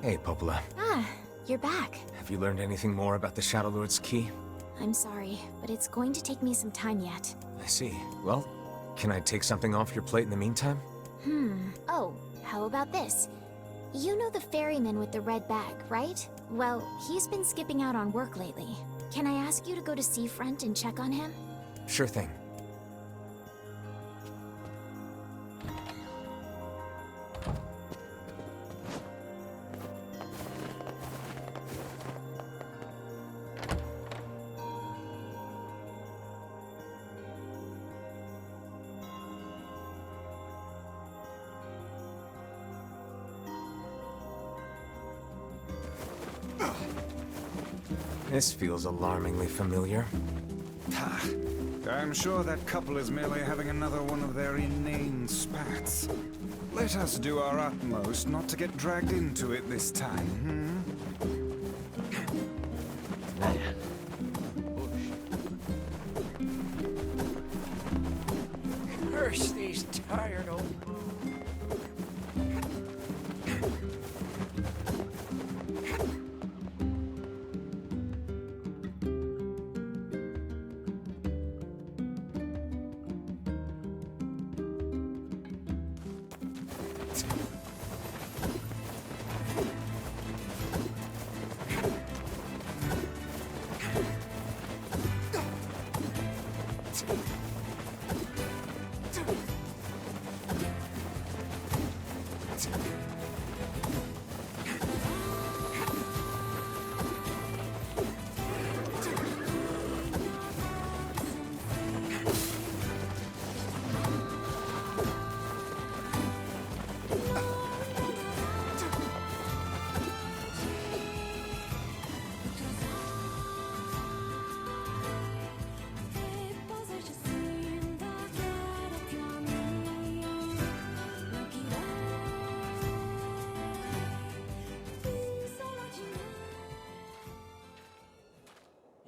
Hey, Popola. Ah, you're back. Have you learned anything more about the Shadow Lord's key? I'm sorry, but it's going to take me some time yet. I see. Well, can I take something off your plate in the meantime? Oh, how about this? You know the ferryman with the red bag, right? Well, he's been skipping out on work lately. Can I ask you to go to Seafront and check on him? Sure thing. This feels alarmingly familiar. I'm sure that couple is merely having another one of their inane spats. Let us do our utmost not to get dragged into it this time, Curse these tired old...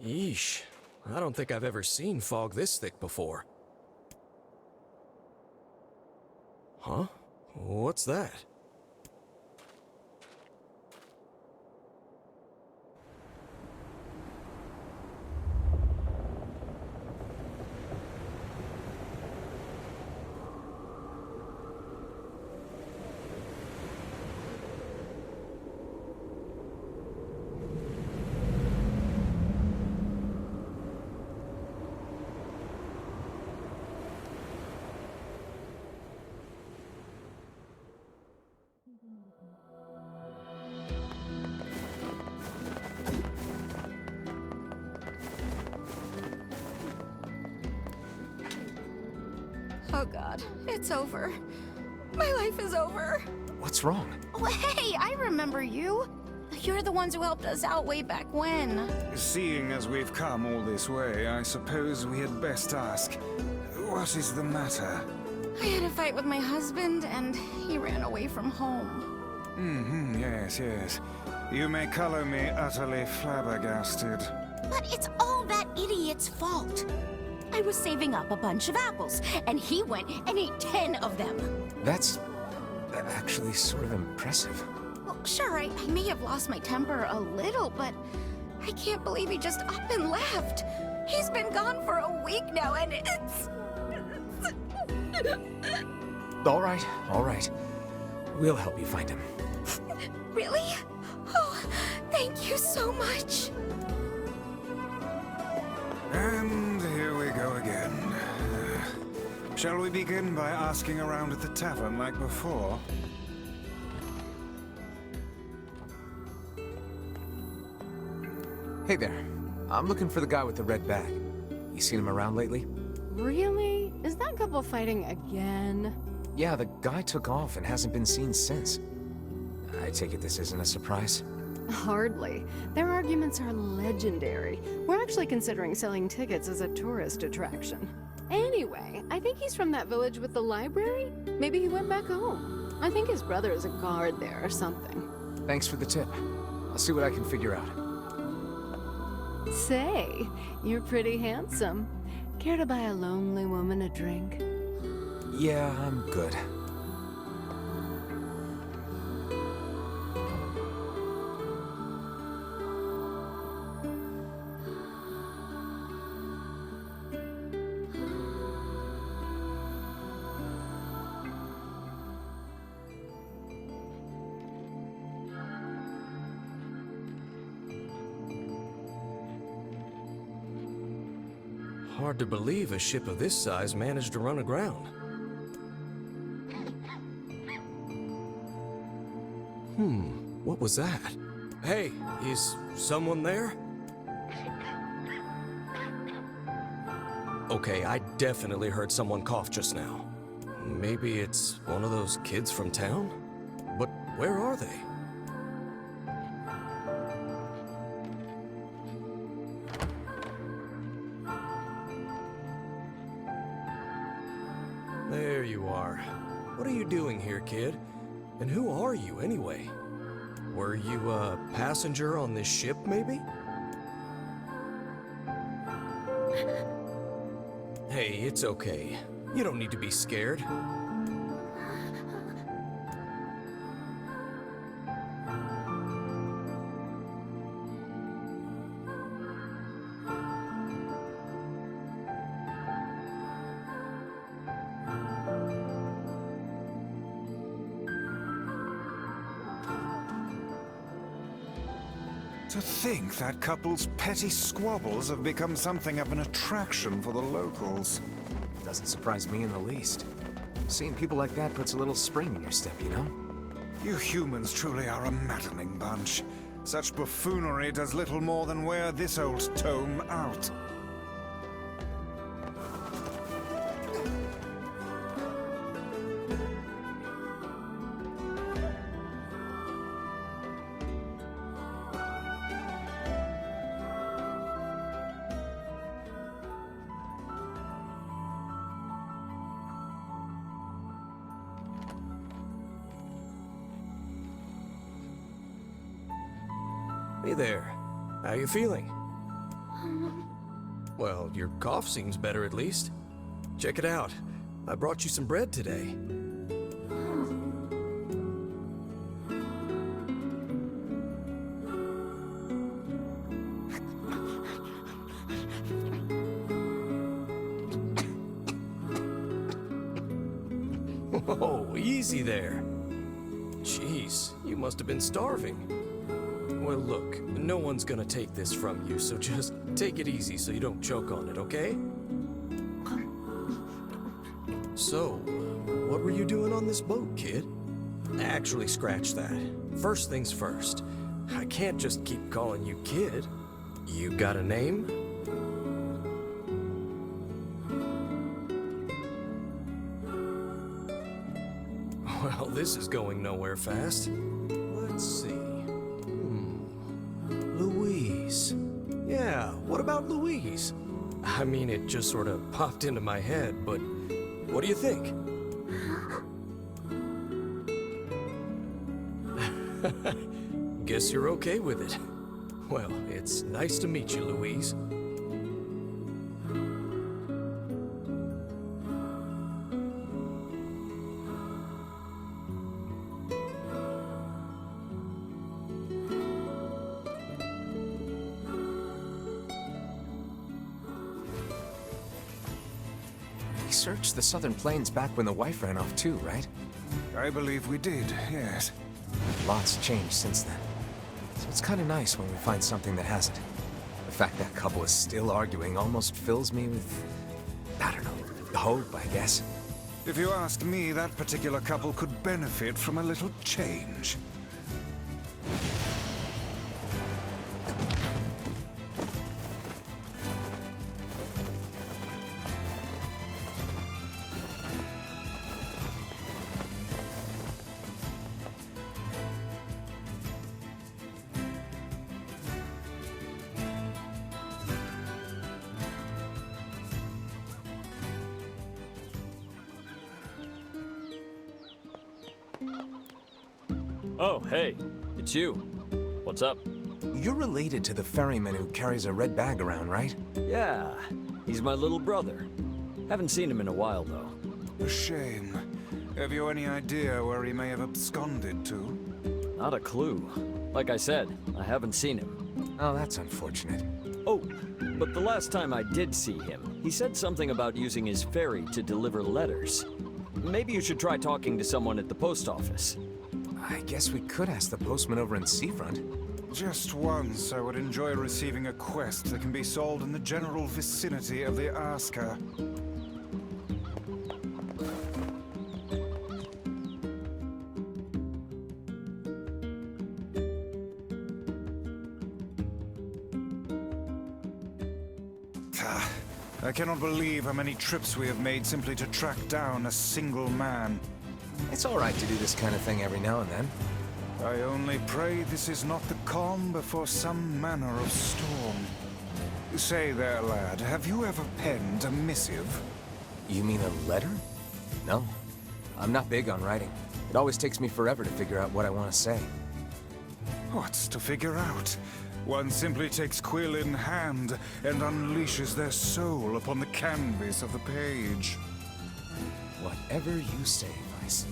Yeesh. I don't think I've ever seen fog this thick before. Huh? What's that? Oh god, it's over. My life is over. What's wrong? Oh, hey, I remember you. You're the ones who helped us out way back when. Seeing as we've come all this way, I suppose we had best ask, what is the matter? I had a fight with my husband, and he ran away from home. Yes. You may color me utterly flabbergasted. But it's all that idiot's fault. I was saving up a bunch of apples, and he went and ate 10 of them. That's actually sort of impressive. Well, sure, I may have lost my temper a little, but I can't believe he just up and left. He's been gone for a week now, and it's... All right. We'll help you find him. Really? Oh, thank you so much. And here we go again. Shall we begin by asking around at the tavern like before? Hey there. I'm looking for the guy with the red bag. You seen him around lately? Really? Is that couple fighting again? Yeah, the guy took off and hasn't been seen since. I take it this isn't a surprise? Hardly. Their arguments are legendary. We're actually considering selling tickets as a tourist attraction. Anyway, I think he's from that village with the library. Maybe he went back home. I think his brother is a guard there or something. Thanks for the tip. I'll see what I can figure out. Say, you're pretty handsome. Care to buy a lonely woman a drink? Yeah, I'm good. Hard to believe a ship of this size managed to run aground. What was that? Hey, is someone there? Okay, I definitely heard someone cough just now. Maybe it's one of those kids from town? But where are they? There you are. What are you doing here, kid? And who are you, anyway? Were you a passenger on this ship, maybe? Hey, it's okay. You don't need to be scared. To think that couple's petty squabbles have become something of an attraction for the locals. Doesn't surprise me in the least. Seeing people like that puts a little spring in your step, you know? You humans truly are a maddening bunch. Such buffoonery does little more than wear this old tome out. Hey there. How you feeling? Well, your cough seems better at least. Check it out. I brought you some bread today. Whoa, easy there. Jeez, you must have been starving. Well, look, no one's gonna take this from you, so just take it easy so you don't choke on it, okay? So, what were you doing on this boat, kid? Actually, scratch that. First things first. I can't just keep calling you kid. You got a name? Well, this is going nowhere fast. Let's see. Louise. Yeah, what about Louise? I mean, it just sort of popped into my head, but what do you think? Guess you're okay with it. Well, it's nice to meet you, Louise. We searched the southern plains back when the wife ran off too, right? I believe we did, yes. Lots changed since then. So it's kind of nice when we find something that hasn't. The fact that couple is still arguing almost fills me with, I don't know, hope, I guess. If you ask me, that particular couple could benefit from a little change. Oh, hey, it's you. What's up? You're related to the ferryman who carries a red bag around, right? Yeah, he's my little brother. Haven't seen him in a while, though. A shame. Have you any idea where he may have absconded to? Not a clue. Like I said, I haven't seen him. Oh, that's unfortunate. Oh, but the last time I did see him, he said something about using his ferry to deliver letters. Maybe you should try talking to someone at the post office. I guess we could ask the postman over in Seafront. Just once, I would enjoy receiving a quest that can be solved in the general vicinity of the Asker. I cannot believe how many trips we have made simply to track down a single man. It's all right to do this kind of thing every now and then. I only pray this is not the calm before some manner of storm. Say there, lad, have you ever penned a missive? You mean a letter? No. I'm not big on writing. It always takes me forever to figure out what I want to say. What's to figure out? One simply takes quill in hand and unleashes their soul upon the canvas of the page. Whatever you say, Vice.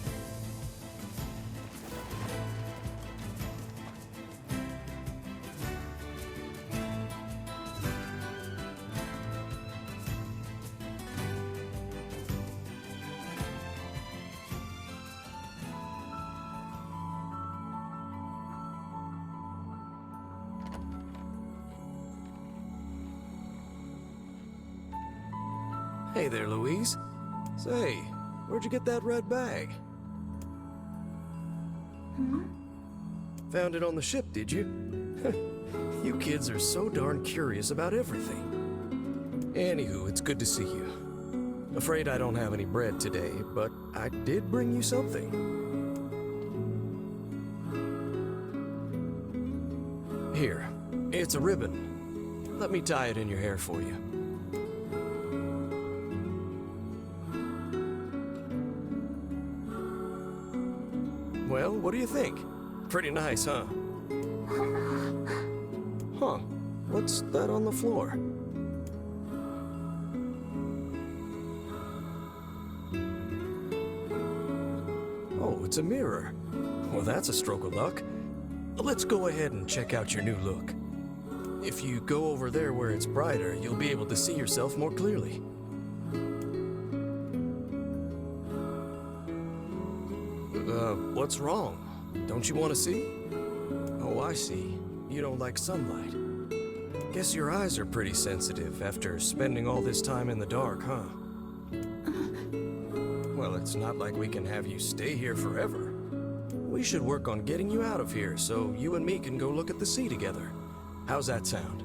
Hey there, Louise. Say, where'd you get that red bag? Found it on the ship, did you? You kids are so darn curious about everything. Anywho, it's good to see you. Afraid I don't have any bread today, but I did bring you something. Here, it's a ribbon. Let me tie it in your hair for you. Well, what do you think? Pretty nice, huh? Huh. What's that on the floor? Oh, it's a mirror. Well, that's a stroke of luck. Let's go ahead and check out your new look. If you go over there where it's brighter, you'll be able to see yourself more clearly. What's wrong? Don't you want to see? Oh, I see. You don't like sunlight. Guess your eyes are pretty sensitive after spending all this time in the dark, huh? Well, it's not like we can have you stay here forever. We should work on getting you out of here so you and me can go look at the sea together. How's that sound?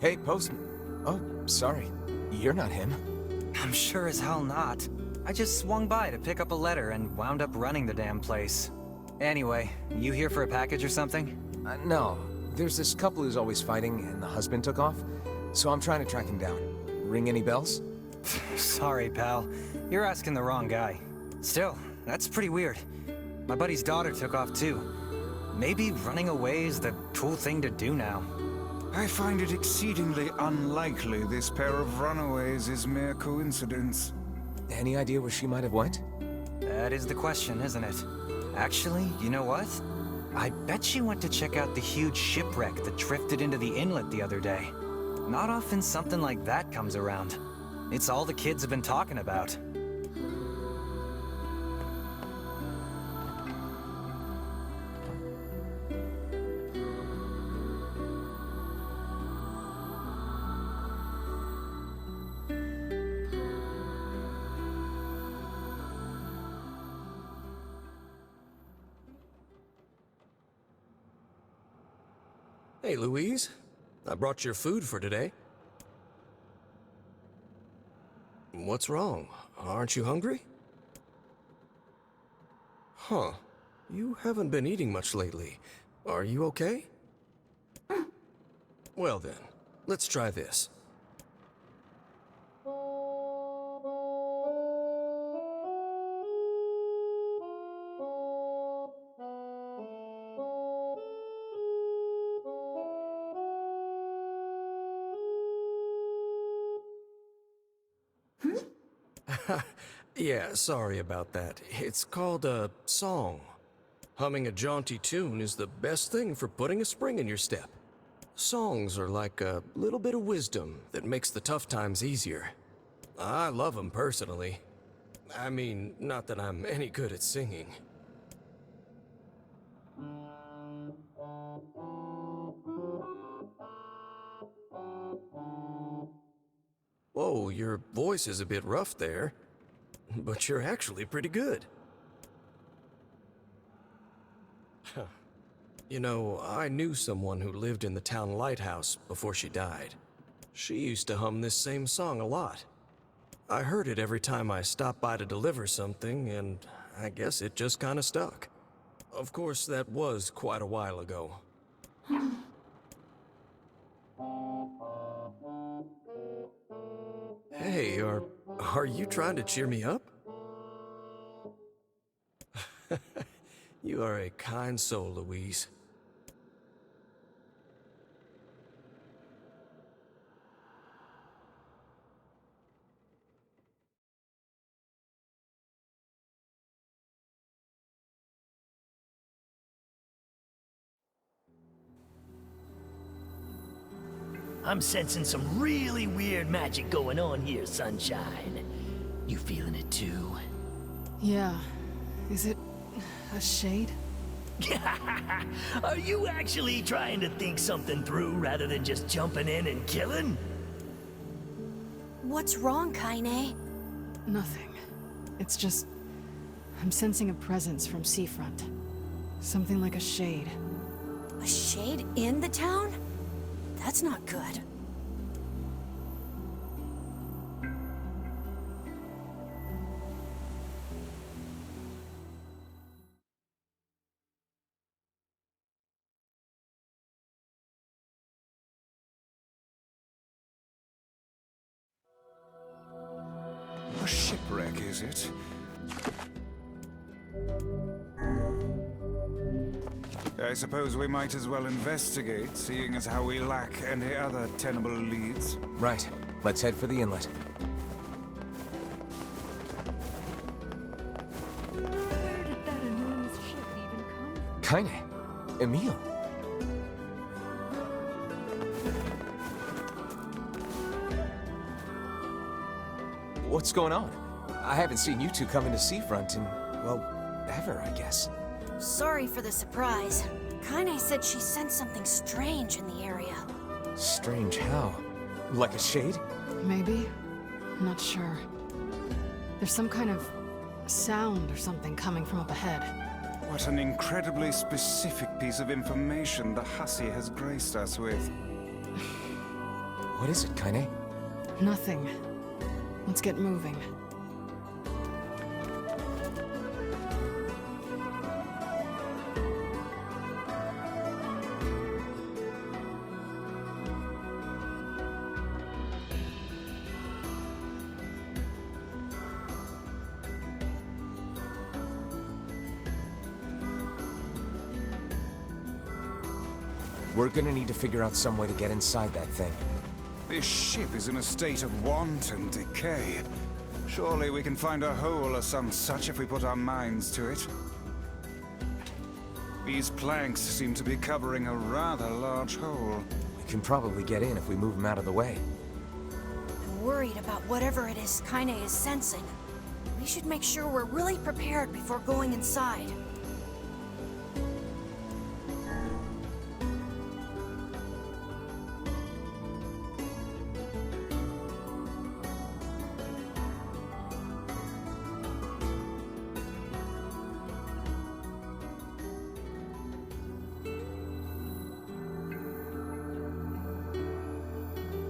Hey, Postman. Oh, sorry. You're not him. I'm sure as hell not. I just swung by to pick up a letter and wound up running the damn place. Anyway, you here for a package or something? No. There's this couple who's always fighting, and the husband took off. So I'm trying to track him down. Ring any bells? Sorry, pal. You're asking the wrong guy. Still, that's pretty weird. My buddy's daughter took off too. Maybe running away is the cool thing to do now. I find it exceedingly unlikely this pair of runaways is mere coincidence. Any idea where she might have went? That is the question, isn't it? Actually, you know what? I bet she went to check out the huge shipwreck that drifted into the inlet the other day. Not often something like that comes around. It's all the kids have been talking about. Hey, Louise. I brought your food for today. What's wrong? Aren't you hungry? Huh. You haven't been eating much lately. Are you okay? Well then, let's try this. Yeah, sorry about that. It's called a song. Humming a jaunty tune is the best thing for putting a spring in your step. Songs are like a little bit of wisdom that makes the tough times easier. I love them personally. I mean, not that I'm any good at singing. Whoa, your voice is a bit rough there, but you're actually pretty good. You know, I knew someone who lived in the town lighthouse before she died. She used to hum this same song a lot. I heard it every time I stopped by to deliver something, and I guess it just kinda stuck. Of course, that was quite a while ago. Hey, are you trying to cheer me up? You are a kind soul, Louise. I'm sensing some really weird magic going on here, Sunshine. You feeling it too? Yeah. Is it a shade? Are you actually trying to think something through rather than just jumping in and killing? What's wrong, Kaine? Nothing. It's just... I'm sensing a presence from Seafront. Something like a shade. A shade in the town? That's not good. A shipwreck, is it? I suppose we might as well investigate, seeing as how we lack any other tenable leads. Right. Let's head for the inlet. Where did that enormous ship even come from? Kaine. Emil. What's going on? I haven't seen you two come into Seafront in, well, ever, I guess. Sorry for the surprise. Kaine said she sensed something strange in the area. Strange how? Like a shade? Maybe? I'm not sure. There's some kind of sound or something coming from up ahead. What an incredibly specific piece of information the hussy has graced us with. What is it, Kaine? Nothing. Let's get moving. We're gonna need to figure out some way to get inside that thing. This ship is in a state of wanton decay. Surely we can find a hole or some such if we put our minds to it. These planks seem to be covering a rather large hole. We can probably get in if we move them out of the way. I'm worried about whatever it is Kaine is sensing. We should make sure we're really prepared before going inside.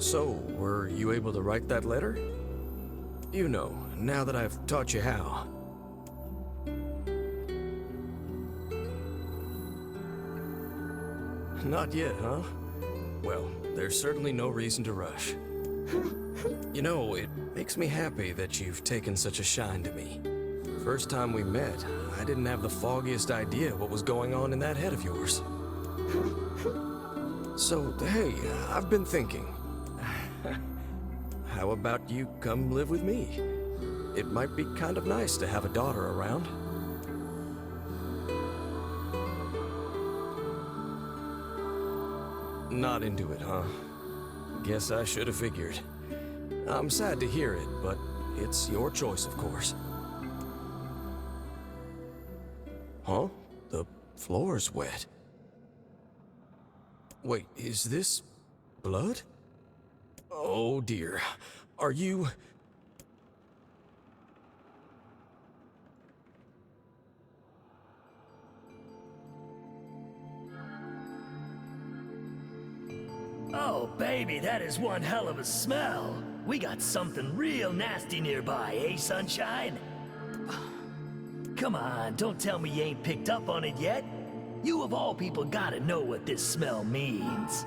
So, were you able to write that letter? You know, now that I've taught you how. Not yet, huh? Well, there's certainly no reason to rush. You know, it makes me happy that you've taken such a shine to me. First time we met, I didn't have the foggiest idea what was going on in that head of yours. So, hey, I've been thinking. How about you come live with me? it might be kind of nice to have a daughter around. Not into it, huh? Guess I should have figured. I'm sad to hear it, but it's your choice, of course. Huh? The floor's wet. Wait, is this blood? Oh dear. Are you... Oh, baby, that is one hell of a smell. We got something real nasty nearby, eh, Sunshine? Come on, don't tell me you ain't picked up on it yet. You of all people gotta know what this smell means.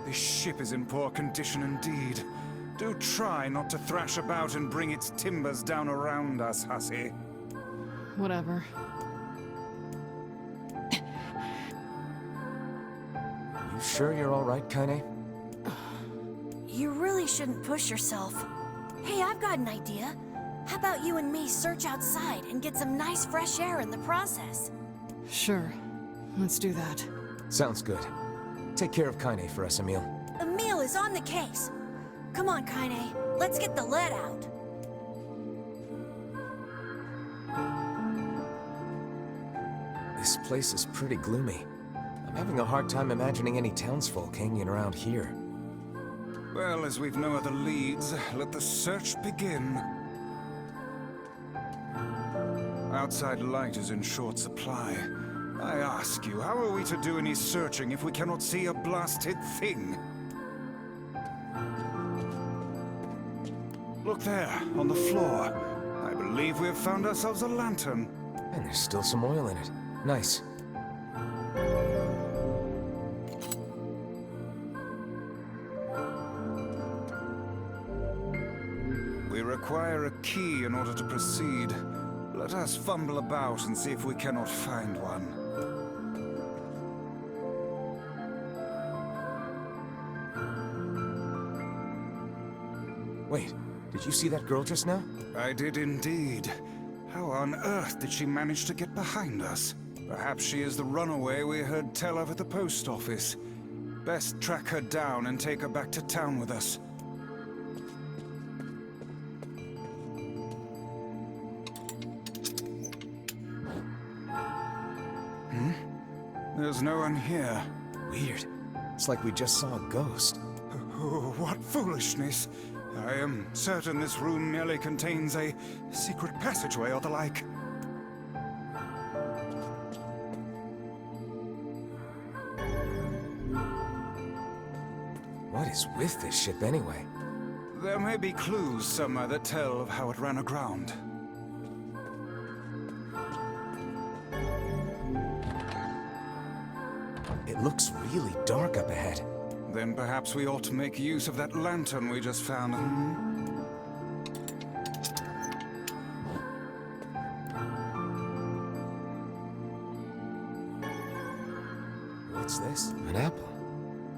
This ship is in poor condition indeed. Do try not to thrash about and bring its timbers down around us, hussy. Whatever. You sure you're all right, Kaine? You really shouldn't push yourself. Hey, I've got an idea. How about you and me search outside and get some nice fresh air in the process? Sure. Let's do that. Sounds good. Take care of Kaine for us, Emil. Emil is on the case. Come on, Kaine. Let's get the lead out. This place is pretty gloomy. I'm having a hard time imagining any townsfolk hanging around here. Well, as we've no other leads, let the search begin. Outside light is in short supply. I ask you, how are we to do any searching if we cannot see a blasted thing? Look there, on the floor. I believe we have found ourselves a lantern. And there's still some oil in it. Nice. We require a key in order to proceed. Let us fumble about and see if we cannot find one. Wait, did you see that girl just now? I did indeed. How on earth did she manage to get behind us? Perhaps she is the runaway we heard tell of at the post office. Best track her down and take her back to town with us. There's no one here. Weird. It's like we just saw a ghost. Oh, what foolishness. I am certain this room merely contains a secret passageway or the like. What is with this ship anyway? There may be clues somewhere that tell of how it ran aground. It looks really dark up ahead. Then perhaps we ought to make use of that lantern we just found. What's this? An apple.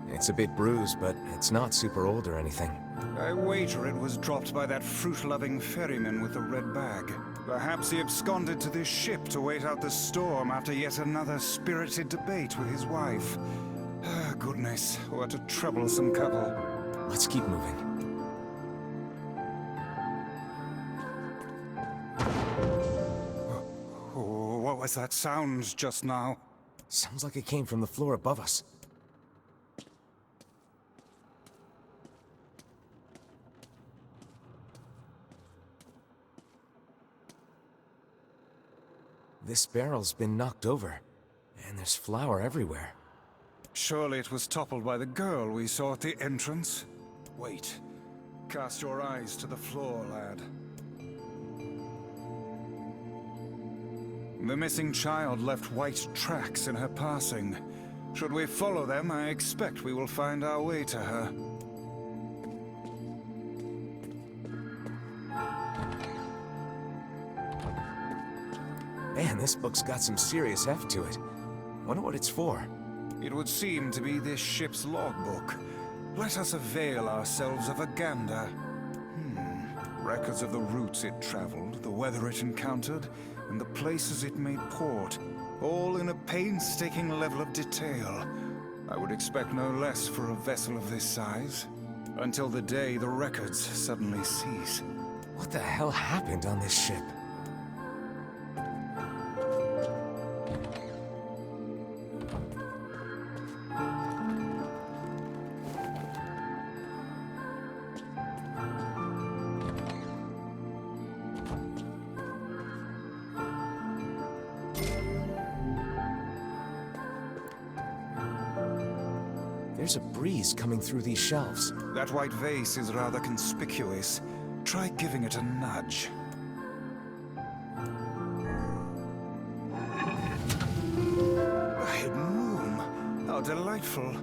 It's a bit bruised, but it's not super old or anything. I wager it was dropped by that fruit-loving ferryman with the red bag. Perhaps he absconded to this ship to wait out the storm after yet another spirited debate with his wife. Ah, goodness, what a troublesome couple. Let's keep moving. Oh, what was that sound just now? Sounds like it came from the floor above us. This barrel's been knocked over, and there's flour everywhere. Surely it was toppled by the girl we saw at the entrance? Wait. Cast your eyes to the floor, lad. The missing child left white tracks in her passing. Should we follow them, I expect we will find our way to her. Man, this book's got some serious heft to it. Wonder what it's for. It would seem to be this ship's logbook. Let us avail ourselves of a gander. Records of the routes it traveled, the weather it encountered, and the places it made port, all in a painstaking level of detail. I would expect no less for a vessel of this size. Until the day the records suddenly cease. What the hell happened on this ship? There's a breeze coming through these shelves. That white vase is rather conspicuous. Try giving it a nudge. A hidden room. How delightful.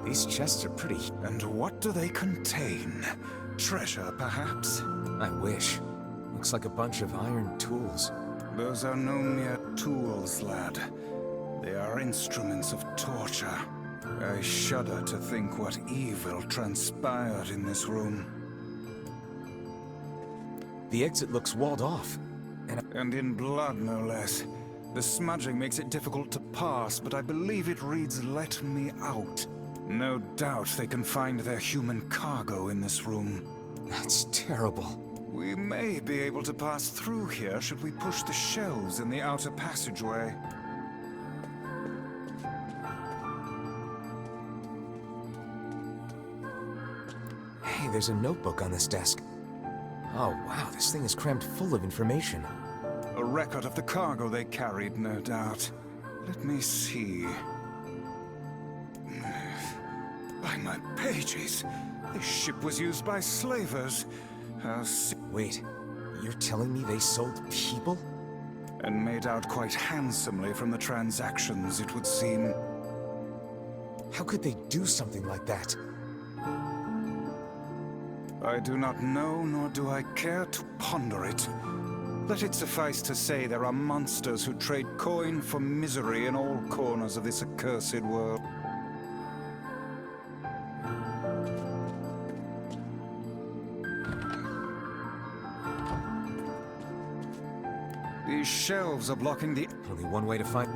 These chests are pretty. And what do they contain? Treasure, perhaps? I wish. Looks like a bunch of iron tools. Those are no mere tools, lad. They are instruments of torture. I shudder to think what evil transpired in this room. The exit looks walled off. And in blood, no less. The smudging makes it difficult to pass, but I believe it reads, "Let me out." No doubt they can find their human cargo in this room. That's terrible. We may be able to pass through here should we push the shelves in the outer passageway. Hey, there's a notebook on this desk. Oh wow, this thing is crammed full of information. A record of the cargo they carried, no doubt. Let me see. By my pages, this ship was used by slavers. Wait, you're telling me they sold people? And made out quite handsomely from the transactions, it would seem. How could they do something like that? I do not know, nor do I care to ponder it. Let it suffice to say there are monsters who trade coin for misery in all corners of this accursed world. These shelves are blocking the... Only one way to find...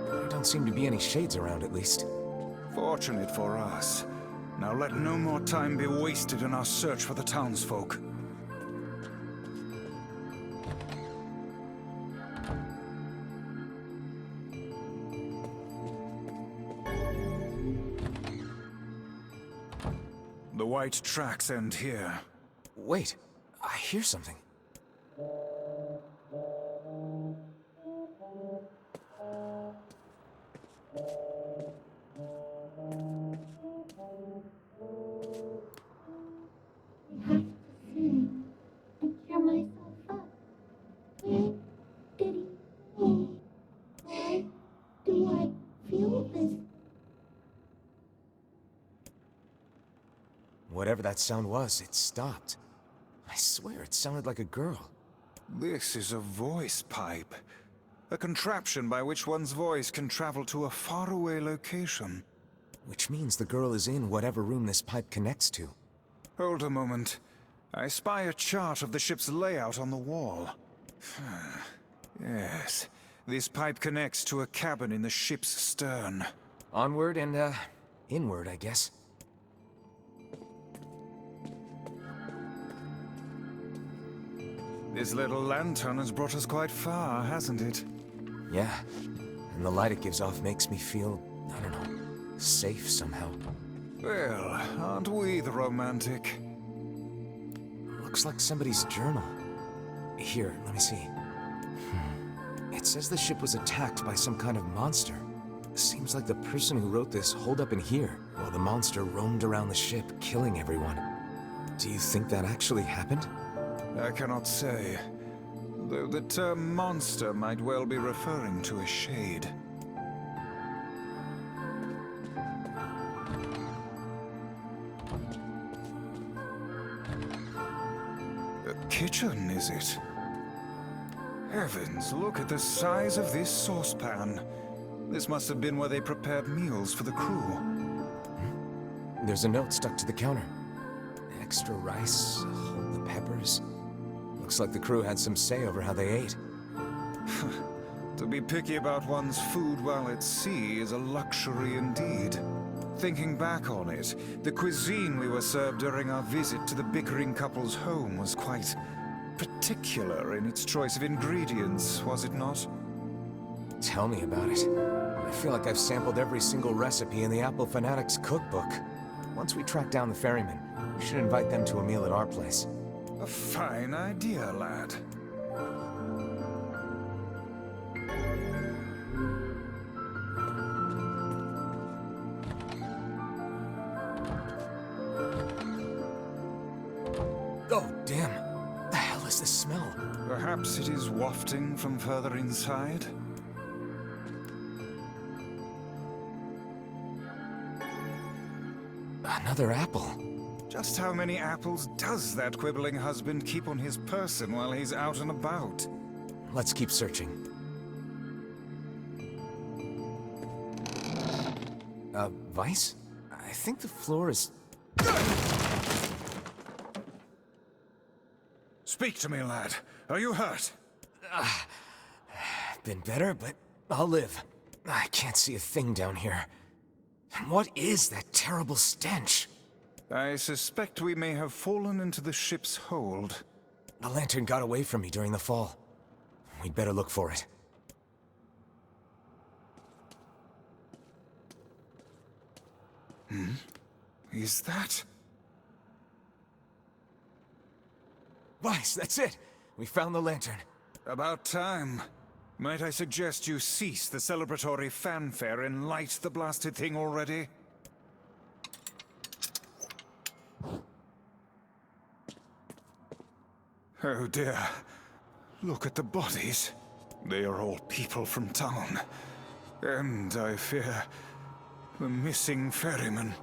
There don't seem to be any shades around, at least. Fortunate for us. Now let no more time be wasted in our search for the townsfolk. The white tracks end here. Wait, I hear something. Whatever that sound was, it stopped. I swear it sounded like a girl. This is a voice pipe. A contraption by which one's voice can travel to a faraway location. Which means the girl is in whatever room this pipe connects to. Hold a moment. I spy a chart of the ship's layout on the wall. Yes, this pipe connects to a cabin in the ship's stern. Onward and, inward, I guess. This little lantern has brought us quite far, hasn't it? Yeah, and the light it gives off makes me feel, I don't know, safe somehow. Well, aren't we the romantic? Looks like somebody's journal. Here, let me see. It says the ship was attacked by some kind of monster. Seems like the person who wrote this holed up in here, while the monster roamed around the ship, killing everyone. Do you think that actually happened? I cannot say, though the term monster might well be referring to a shade. A kitchen, is it? Heavens, look at the size of this saucepan. This must have been where they prepared meals for the crew. There's a note stuck to the counter. Extra rice, hold the peppers. Looks like the crew had some say over how they ate. To be picky about one's food while at sea is a luxury indeed. Thinking back on it, the cuisine we were served during our visit to the bickering couple's home was quite particular in its choice of ingredients, was it not? Tell me about it. I feel like I've sampled every single recipe in the Apple Fanatics cookbook. Once we track down the ferryman, we should invite them to a meal at our place. A fine idea, lad. Oh, damn. The hell is this smell? Perhaps it is wafting from further inside? Another apple. Just how many apples does that quibbling husband keep on his person while he's out and about? Let's keep searching. Vice? I think the floor is... Speak to me, lad. Are you hurt? Been better, but I'll live. I can't see a thing down here. What is that terrible stench? I suspect we may have fallen into the ship's hold. The lantern got away from me during the fall. We'd better look for it. Is that... Vice, that's it! We found the lantern. About time. Might I suggest you cease the celebratory fanfare and light the blasted thing already? Oh dear. Look at the bodies. They are all people from town. And, I fear, the missing ferryman.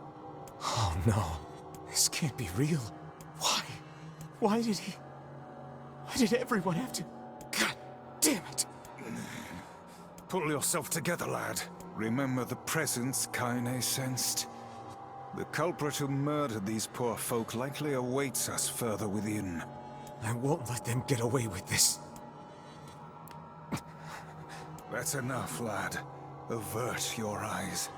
Oh no. This can't be real. Why? Why did everyone have to... God damn it! Pull yourself together, lad. Remember the presence Kaine sensed. The culprit who murdered these poor folk likely awaits us further within. I won't let them get away with this. That's enough, lad. Avert your eyes.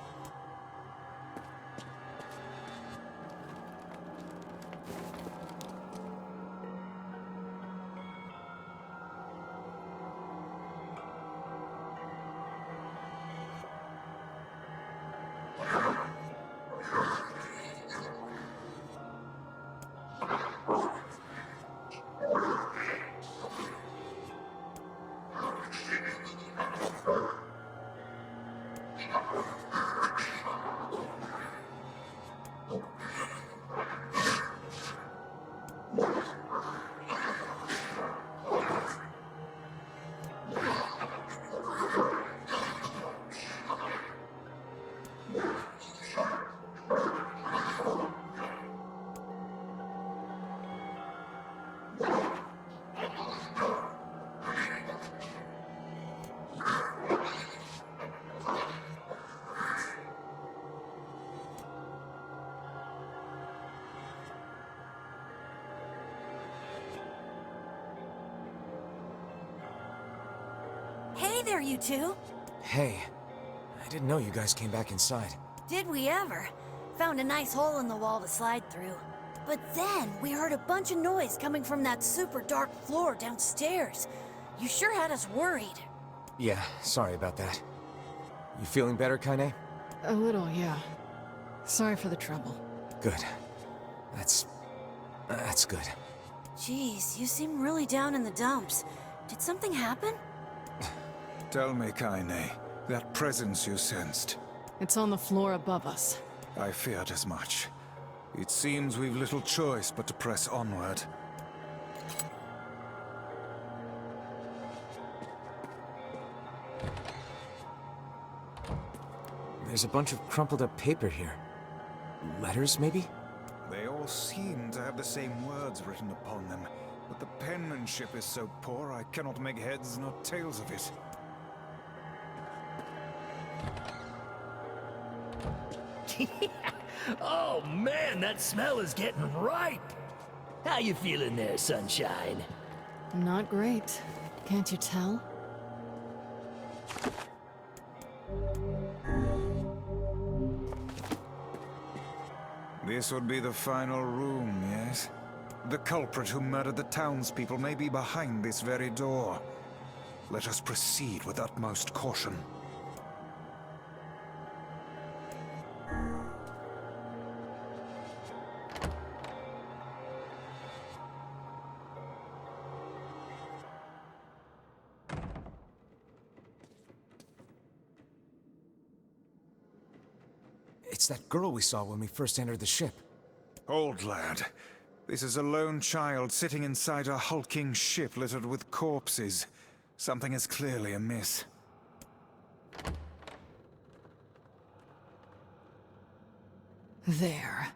Hey there, you two. Hey, I didn't know you guys came back inside. Did we ever? Found a nice hole in the wall to slide through. But then we heard a bunch of noise coming from that super dark floor downstairs. You sure had us worried. Yeah, sorry about that. You feeling better, Kaine? A little, yeah. Sorry for the trouble. Good. That's good. Jeez, you seem really down in the dumps. Did something happen? Tell me, Kaine, that presence you sensed. It's on the floor above us. I feared as much. It seems we've little choice but to press onward. There's a bunch of crumpled up paper here. Letters, maybe? They all seem to have the same words written upon them, but the penmanship is so poor I cannot make heads nor tails of it. Oh man, that smell is getting ripe! How you feeling there, Sunshine? Not great. Can't you tell? This would be the final room, yes? The culprit who murdered the townspeople may be behind this very door. Let us proceed with utmost caution. It's that girl we saw when we first entered the ship. Old lad, this is a lone child sitting inside a hulking ship littered with corpses. Something is clearly amiss. There.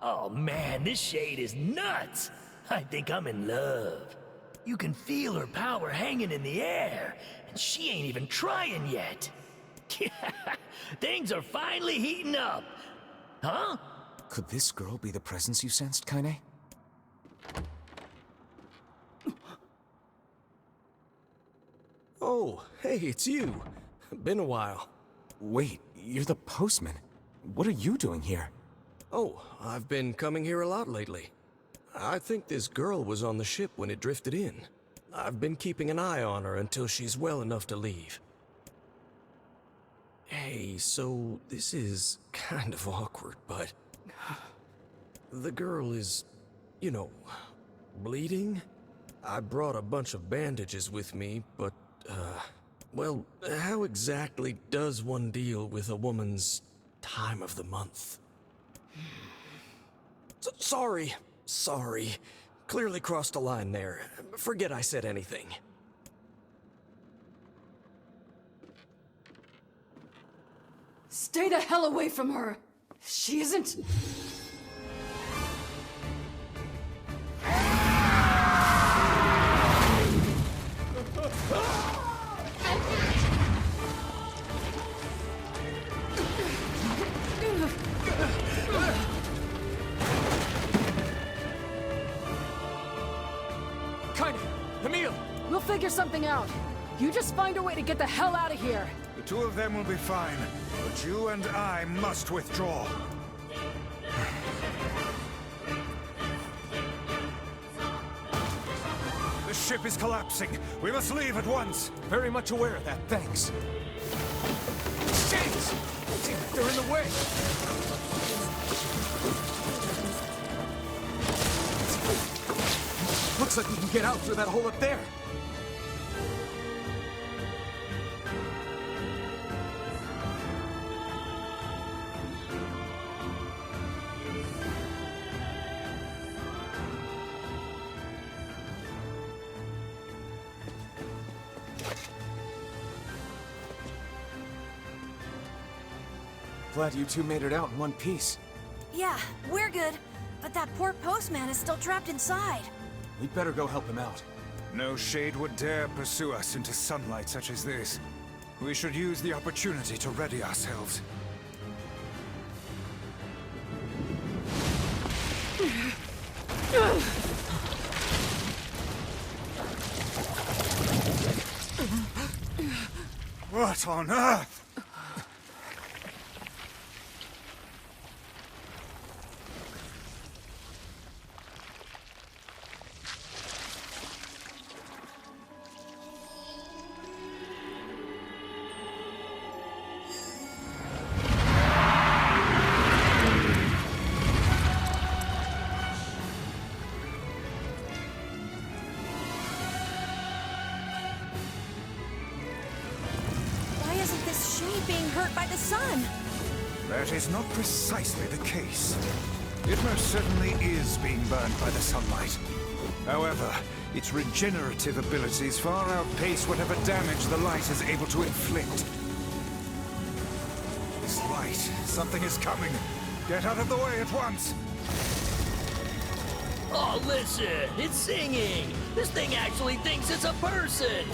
Oh man, this shade is nuts! I think I'm in love. You can feel her power hanging in the air, and she ain't even trying yet. Things are finally heating up. Huh? Could this girl be the presence you sensed, Kaine? Oh, hey, it's you. Been a while. Wait, you're the postman. What are you doing here? Oh, I've been coming here a lot lately. I think this girl was on the ship when it drifted in. I've been keeping an eye on her until she's well enough to leave. Hey, so this is kind of awkward, but... the girl is, you know, bleeding? I brought a bunch of bandages with me, but, well, how exactly does one deal with a woman's time of the month? Sorry. Clearly crossed a line there. Forget I said anything. Stay the hell away from her! She isn't... Kaine! Emil! We'll figure something out. You just find a way to get the hell out of here. The two of them will be fine, but you and I must withdraw. The ship is collapsing. We must leave at once. Very much aware of that, thanks. Shades! Seem like they're in the way! Looks like we can get out through that hole up there. Glad you two made it out in one piece. Yeah, we're good. But that poor postman is still trapped inside. We'd better go help him out. No shade would dare pursue us into sunlight such as this. We should use the opportunity to ready ourselves. What on earth? Why isn't this shade being hurt by the sun? That is not precisely the case. It most certainly is being burned by the sunlight. However, its regenerative abilities far outpace whatever damage the light is able to inflict. This light, something is coming. Get out of the way at once! Oh, listen, it's singing. This thing actually thinks it's a person.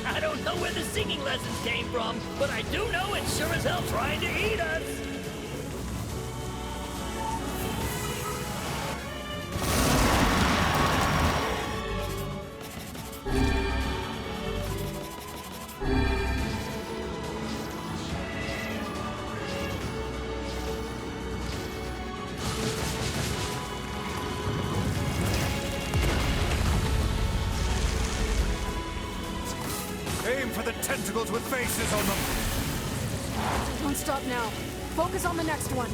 I don't know where the singing lessons came from, but I do know it's sure as hell trying to eat us. Aim for the tentacles with faces on them! Don't stop now. Focus on the next one.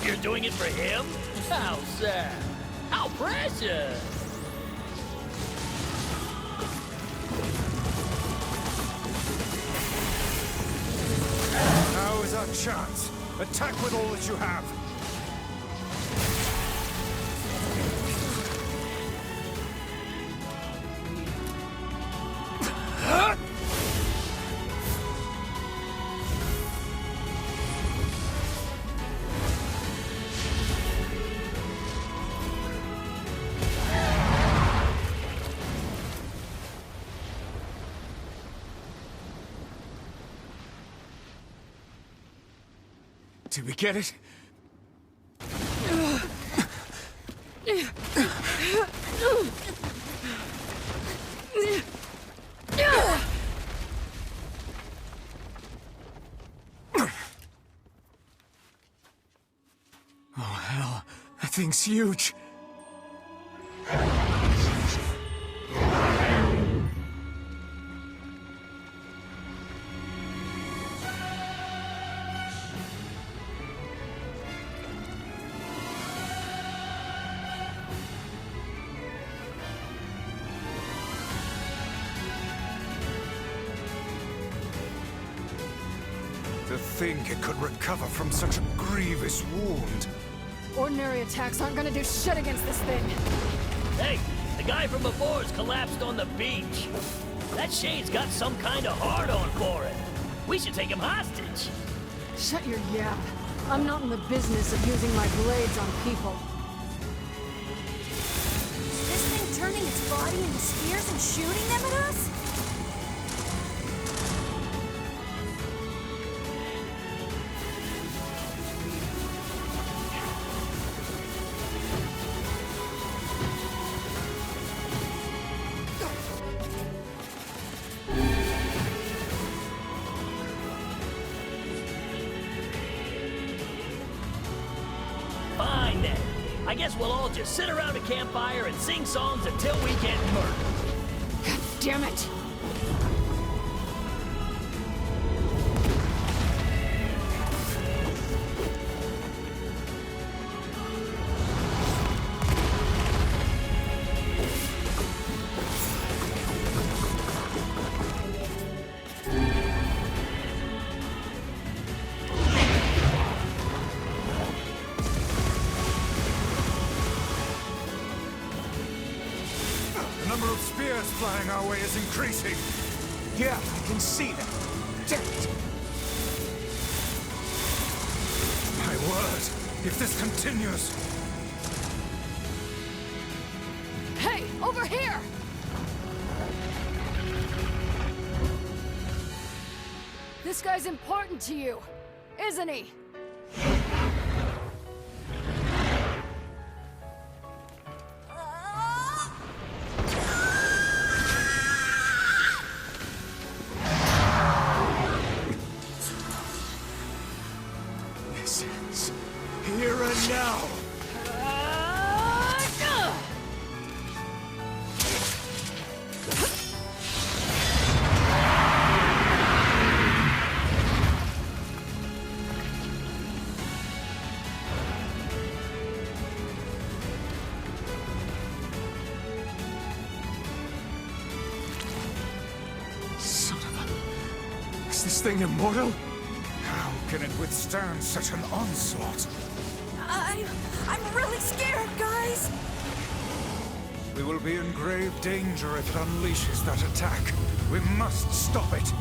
You're doing it for him? How sad. How precious. Now is our chance. Attack with all that you have. Did we get it? Oh, hell. That thing's huge. To think it could recover from such a grievous wound. Ordinary attacks aren't gonna do shit against this thing. Hey, the guy from before's collapsed on the beach. That Shade's got some kind of hard-on for it. We should take him hostage. Shut your yap. I'm not in the business of using my blades on people. Is this thing turning its body into spears and shooting them at us? Fine then. I guess we'll all just sit around a campfire and sing songs until we get murdered. God damn it! The number of spears flying our way is increasing. Yeah, I can see them. Damn it. My word, If this continues... Hey, over here! This guy's important to you, isn't he? This is here and now. Son of a... Is this thing immortal? How can it withstand such an onslaught? I'm really scared, guys! We will be in grave danger if it unleashes that attack. We must stop it.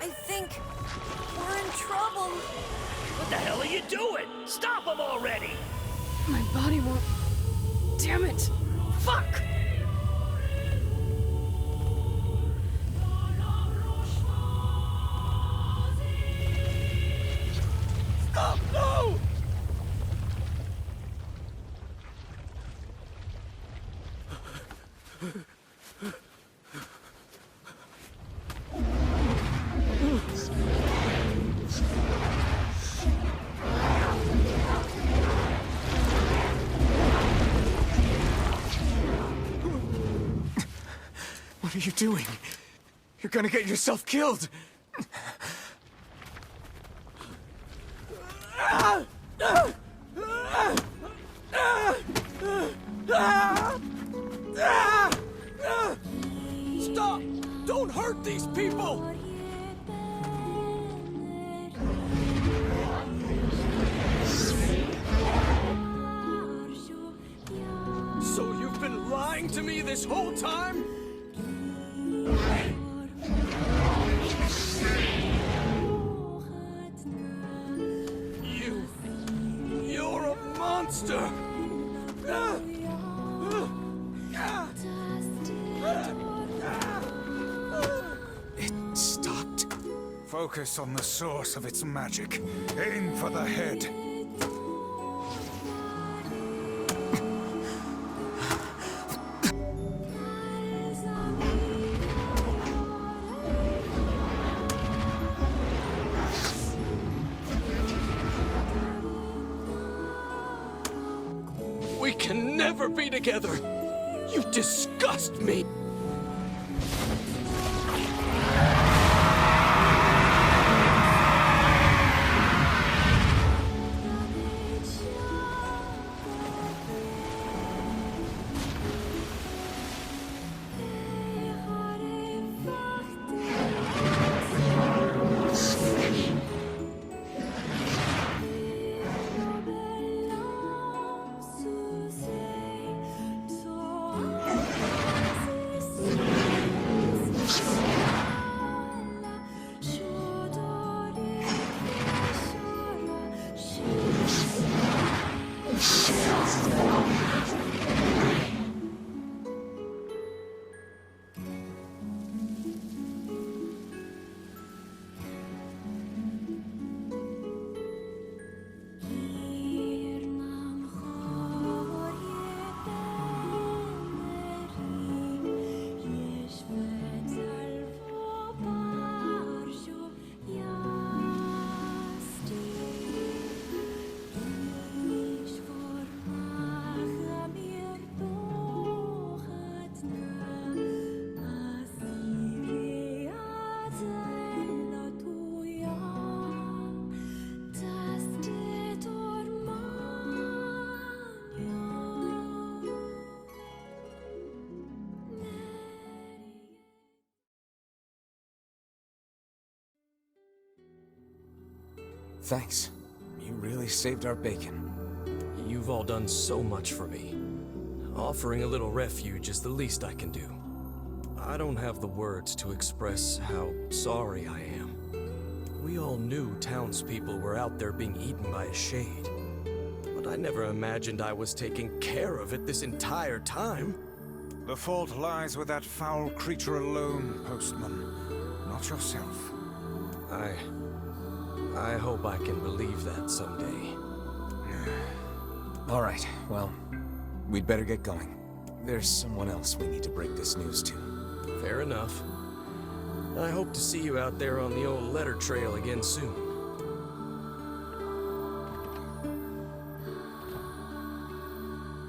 I think we're in trouble. What the hell are you doing? Stop him already! My body won't... Damn it! Fuck! Stop! No! What are you doing? You're gonna get yourself killed! Stop! Don't hurt these people! So you've been lying to me this whole time? You're a monster! It stopped. Focus on the source of its magic. Aim for the head. We can never be together! You disgust me! Thanks. You really saved our bacon. You've all done so much for me. Offering a little refuge is the least I can do. I don't have the words to express how sorry I am. We all knew townspeople were out there being eaten by a shade. But I never imagined I was taking care of it this entire time. The fault lies with that foul creature alone, Postman. Not yourself. I hope I can believe that someday. All right, well, we'd better get going. There's someone else we need to break this news to. Fair enough. I hope to see you out there on the old letter trail again soon.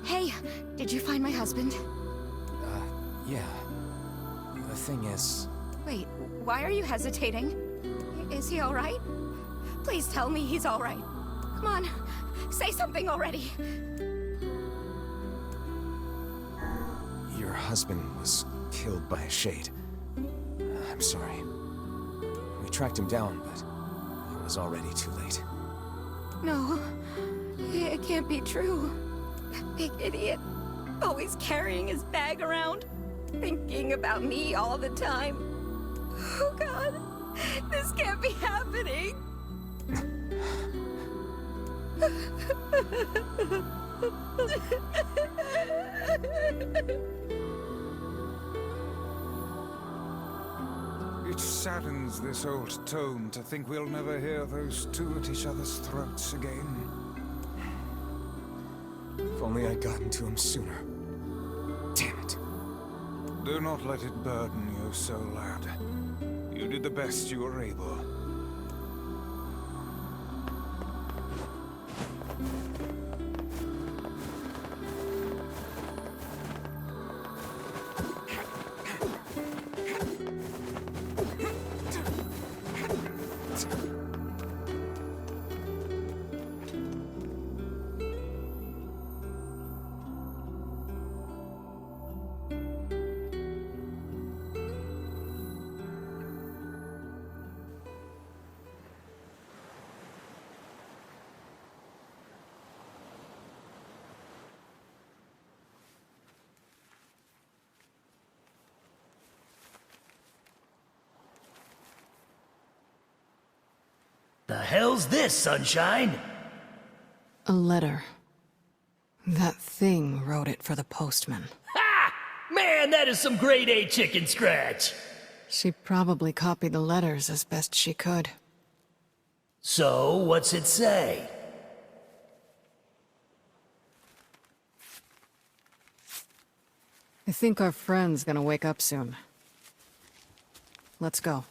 Hey, did you find my husband? Yeah. The thing is... Wait, why are you hesitating? Is he alright? Please tell me he's alright. Come on, say something already. Your husband was killed by a shade. I'm sorry. We tracked him down, but it was already too late. No, it can't be true. That big idiot, always carrying his bag around, thinking about me all the time. Oh God, this can't be happening. It saddens this old tome to think we'll never hear those two at each other's throats again. If only I'd gotten to him sooner. Damn it. Do not let it burden your soul, lad. You did the best you were able. The hell's this, Sunshine? A letter. That thing wrote it for the postman. Ha! Man, that is some grade A chicken scratch. She probably copied the letters as best she could. So, what's it say? I think our friend's gonna wake up soon. Let's go.